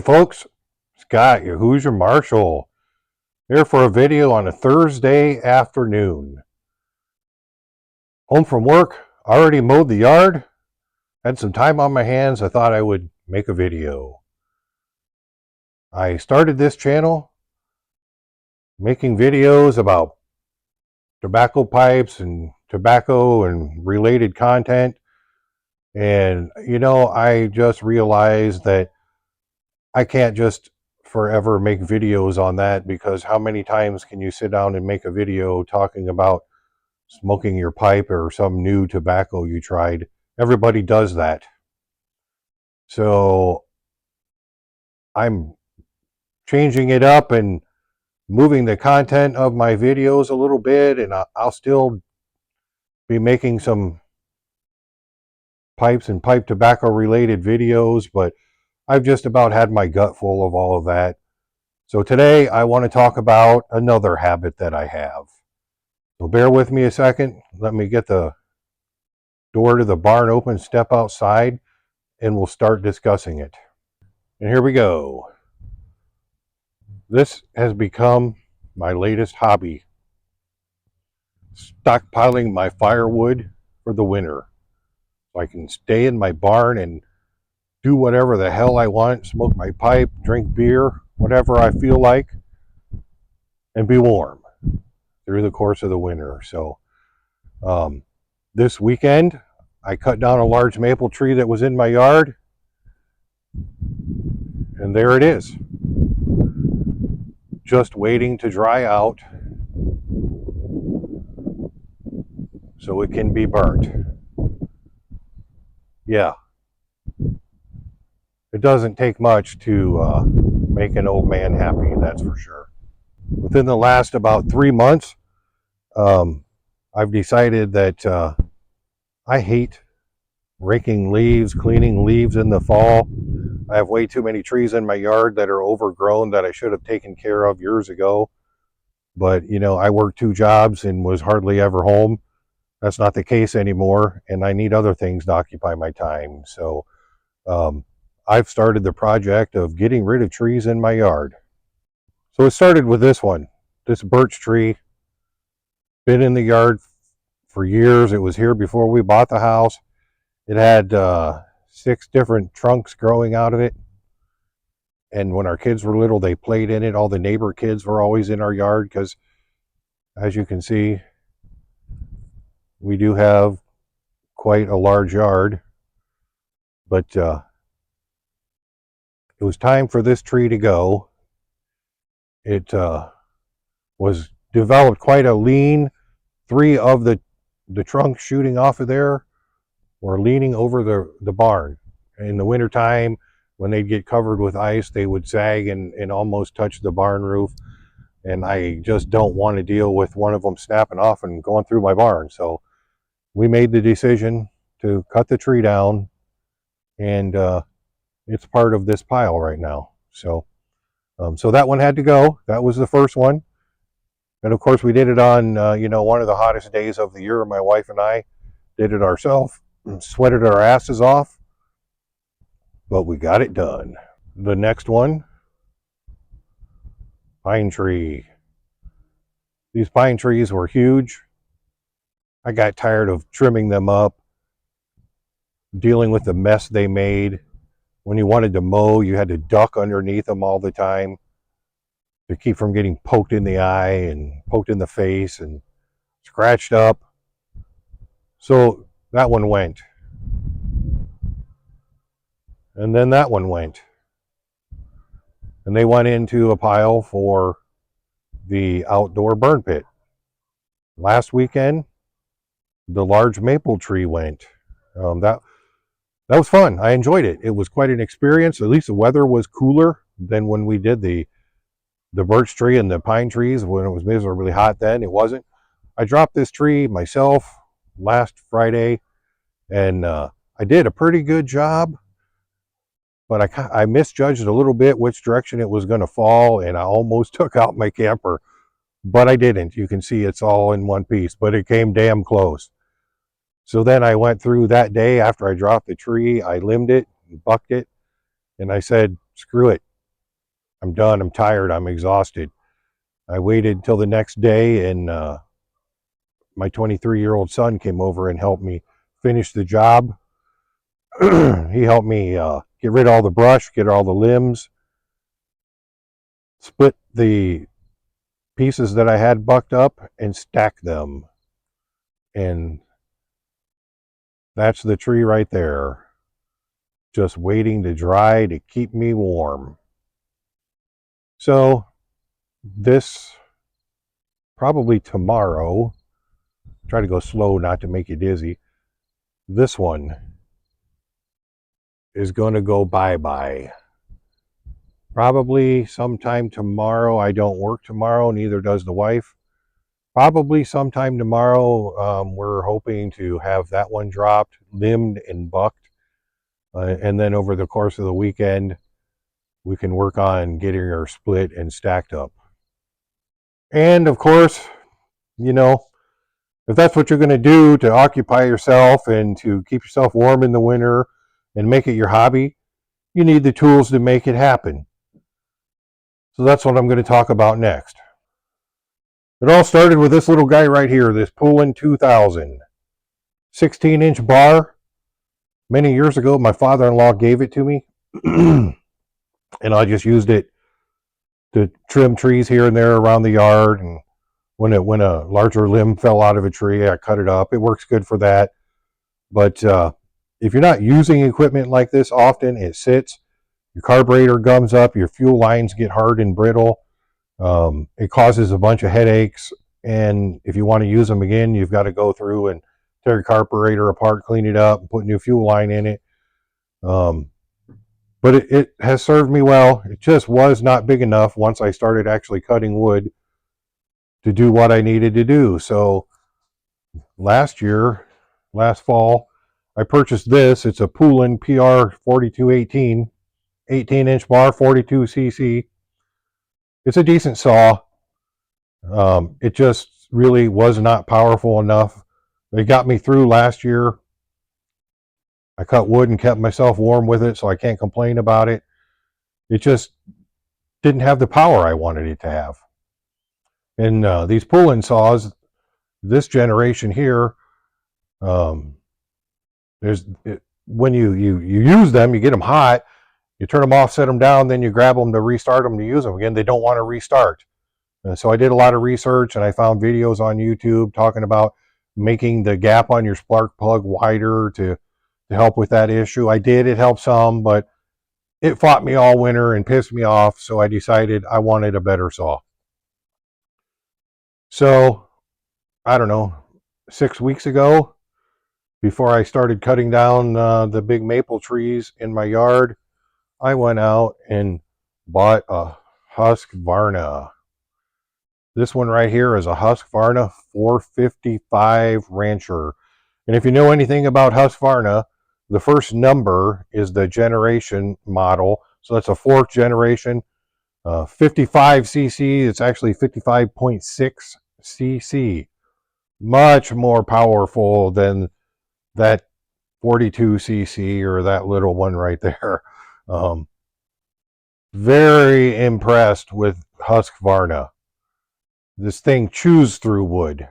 folks, Scott, your Hoosier Marshall, here for a video on a Thursday afternoon. Home from work, already mowed the yard, had some time on my hands. I thought I would make a video. I started this channel making videos about tobacco pipes and tobacco and related content. And, I just realized that I can't just forever make videos on that, because how many times can you sit down and make a video talking about smoking your pipe or some new tobacco you tried? Everybody does that. So I'm changing it up and moving the content of my videos a little bit, and I'll still be making some pipes and pipe tobacco related videos, but I've just about had my gut full of all of that. So today I want to talk about another habit that I have. So bear with me a second. Let me get the door to the barn open, step outside, and we'll start discussing it. And here we go. This has become my latest hobby. Stockpiling my firewood for the winter, so I can stay in my barn and do whatever the hell I want, smoke my pipe, drink beer, whatever I feel like, and be warm through the course of the winter. So this weekend, I cut down a large maple tree that was in my yard, and there it is, just waiting to dry out so it can be burnt. Yeah. It doesn't take much to make an old man happy, that's for sure. Within the last about 3 months, I've decided that I hate raking leaves, cleaning leaves in the fall. I have way too many trees in my yard that are overgrown that I should have taken care of years ago. But, I worked 2 jobs and was hardly ever home. That's not the case anymore, and I need other things to occupy my time. So, I've started the project of getting rid of trees in my yard. So it started with this one, this birch tree. Been in the yard for years. It was here before we bought the house. It had 6 different trunks growing out of it. And when our kids were little, they played in it. All the neighbor kids were always in our yard because, as you can see, we do have quite a large yard. But it was time for this tree to go. It was developed quite a lean. 3 of the trunks shooting off of there were leaning over the barn. In the wintertime, when they'd get covered with ice, they would sag and almost touch the barn roof. And I just don't want to deal with one of them snapping off and going through my barn. So we made the decision to cut the tree down, and it's part of this pile right now. So that one had to go. That was the first one. And of course we did it on, one of the hottest days of the year. My wife and I did it ourselves, sweated our asses off, but we got it done. The next one, pine tree. These pine trees were huge. I got tired of trimming them up, dealing with the mess they made. When you wanted to mow, you had to duck underneath them all the time to keep from getting poked in the eye and poked in the face and scratched up. So that one went. And then that one went. And they went into a pile for the outdoor burn pit. Last weekend, the large maple tree went. That was fun. I enjoyed it. It was quite an experience. At least the weather was cooler than when we did the birch tree and the pine trees. When it was miserably hot then, it wasn't. I dropped this tree myself last Friday, and I did a pretty good job, but I misjudged a little bit which direction it was going to fall, and I almost took out my camper, but I didn't. You can see it's all in one piece, but it came damn close. So then I went through that day after I dropped the tree. I limbed it, bucked it, and I said, screw it. I'm done. I'm tired. I'm exhausted. I waited till the next day, and my 23-year-old son came over and helped me finish the job. He helped me get rid of all the brush, get all the limbs, split the pieces that I had bucked up, and stack them. And that's the tree right there, just waiting to dry to keep me warm. So this probably tomorrow, try to go slow not to make you dizzy. This one is going to go bye-bye. Probably sometime tomorrow. I don't work tomorrow, neither does the wife. Probably sometime tomorrow, we're hoping to have that one dropped, limbed and bucked. And then over the course of the weekend, we can work on getting her split and stacked up. And of course, you know, if that's what you're going to do to occupy yourself and to keep yourself warm in the winter and make it your hobby, you need the tools to make it happen. So that's what I'm going to talk about next. It all started with this little guy right here, this Poulan 2000. 16-inch bar. Many years ago, my father-in-law gave it to me. And I just used it to trim trees here and there around the yard. And when a larger limb fell out of a tree, I cut it up. It works good for that. But if you're not using equipment like this often, it sits. Your carburetor gums up. Your fuel lines get hard and brittle. It causes a bunch of headaches. And if you want to use them again, you've got to go through and tear your carburetor apart, clean it up, and put a new fuel line in it. But it has served me well. It just was not big enough once I started actually cutting wood to do what I needed to do. So last fall, I purchased this. It's a Poulan PR 4218, 18-inch bar, 42 cc. It's a decent saw. It just really was not powerful enough. It got me through last year. I cut wood and kept myself warm with it, so I can't complain about it. It just didn't have the power I wanted it to have. And these Poulan saws, this generation here, when you use them, you get them hot, you turn them off, set them down, then you grab them to restart them to use them again. They don't want to restart. So I did a lot of research, and I found videos on YouTube talking about making the gap on your spark plug wider to help with that issue. I did. It helped some, but it fought me all winter and pissed me off, so I decided I wanted a better saw. So, I don't know, 6 weeks ago, before I started cutting down the big maple trees in my yard, I went out and bought a Husqvarna. This one right here is a Husqvarna 455 Rancher. And if you know anything about Husqvarna, the first number is the generation model. So that's a fourth generation. 55 cc, it's actually 55.6 cc. Much more powerful than that 42 cc or that little one right there. Very impressed with Husqvarna. This thing chews through wood.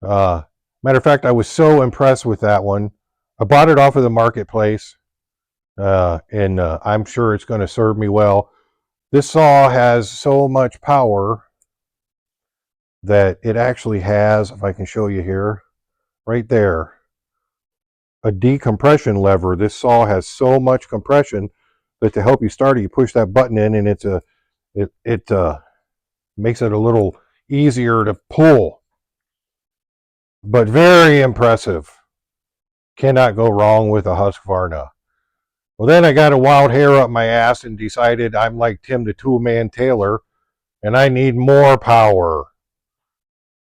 Matter of fact, I was so impressed with that one. I bought it off of the marketplace, and I'm sure it's going to serve me well. This saw has so much power that it actually has, if I can show you here, right there, a decompression lever. This saw has so much compression that to help you start it, you push that button in, and it makes it a little easier to pull. But very impressive. Cannot go wrong with a Husqvarna. Well, then I got a wild hair up my ass and decided I'm like Tim the Toolman Taylor, and I need more power.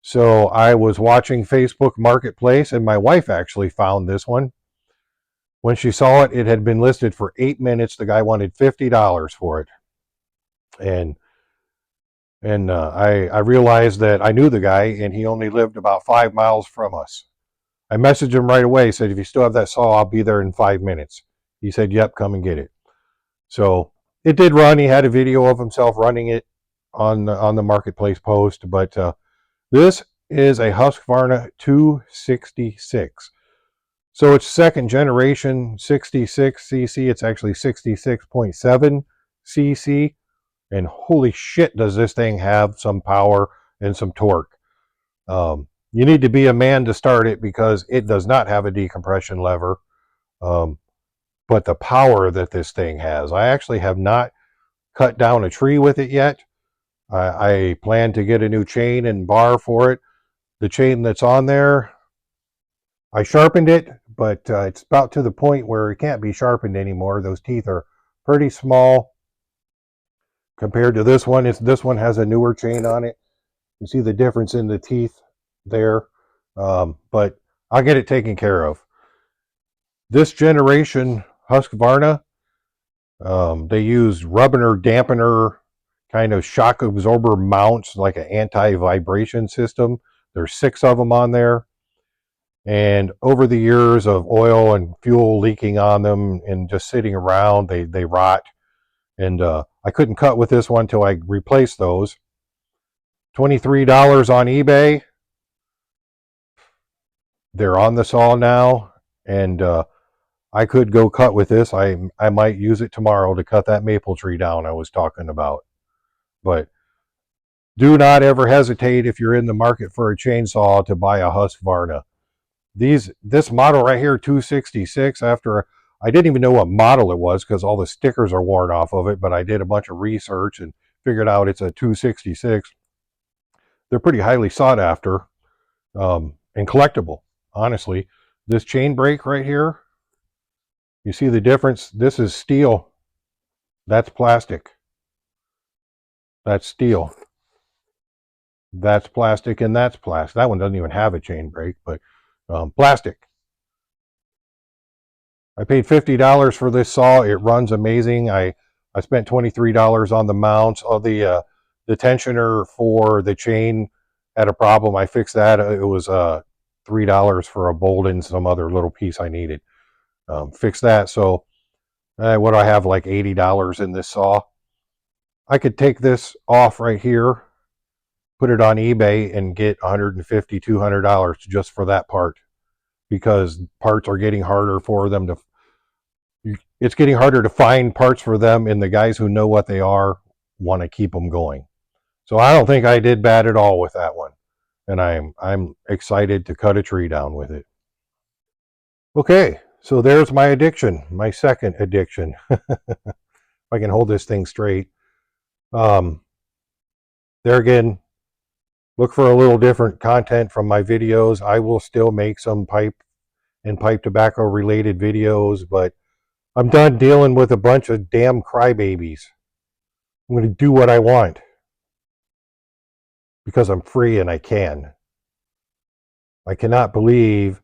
So I was watching Facebook Marketplace, and my wife actually found this one. When she saw it, it had been listed for 8 minutes. The guy wanted $50 for it. And I realized that I knew the guy, and he only lived about 5 miles from us. I messaged him right away, said, if you still have that saw, I'll be there in 5 minutes. He said, yep, come and get it. So it did run. He had a video of himself running it on the marketplace post, but this is a Husqvarna 266. So it's second generation 66 cc. It's actually 66.7 cc. And holy shit, does this thing have some power and some torque. You need to be a man to start it because it does not have a decompression lever. But the power that this thing has, I actually have not cut down a tree with it yet. I plan to get a new chain and bar for it. The chain that's on there, I sharpened it, but it's about to the point where it can't be sharpened anymore. Those teeth are pretty small compared to this one. This one has a newer chain on it. You see the difference in the teeth there, but I'll get it taken care of. This generation Husqvarna, they use rubber dampener kind of shock absorber mounts, like an anti-vibration system. There's 6 of them on there. And over the years of oil and fuel leaking on them and just sitting around, they rot. And I couldn't cut with this one until I replaced those. $23 on eBay. They're on the saw now, and I could go cut with this. I might use it tomorrow to cut that maple tree down I was talking about. But do not ever hesitate if you're in the market for a chainsaw to buy a Husqvarna. This model right here, 266, after I didn't even know what model it was because all the stickers are worn off of it, but I did a bunch of research and figured out it's a 266. They're pretty highly sought after and collectible, honestly. This chain brake right here, you see the difference? This is steel. That's plastic. That's steel. That's plastic, and that's plastic. That one doesn't even have a chain brake, but plastic. I paid $50 for this saw. It runs amazing. I spent $23 on the mounts. The tensioner for the chain had a problem. I fixed that. It was $3 for a bolt and some other little piece I needed. Fixed that. So what do I have, like $80 in this saw? I could take this off right here, put it on eBay, and get $150, $200 just for that part, because parts are getting harder for them to, it's getting harder to find parts for them, and the guys who know what they are want to keep them going. So I don't think I did bad at all with that one, and I'm excited to cut a tree down with it. Okay, so there's my addiction, my second addiction. If I can hold this thing straight. There again, look for a little different content from my videos. I will still make some pipe and pipe tobacco related videos, but I'm done dealing with a bunch of damn crybabies. I'm going to do what I want because I'm free and I can. I cannot believe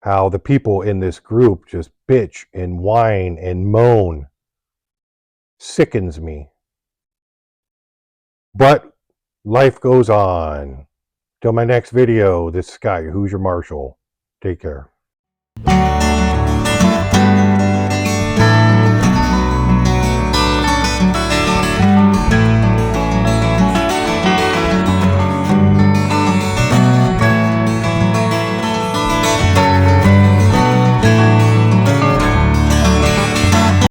how the people in this group just bitch and whine and moan. Sickens me. But life goes on. Till my next video, this is Scott, your Hoosier Marshal. Take care.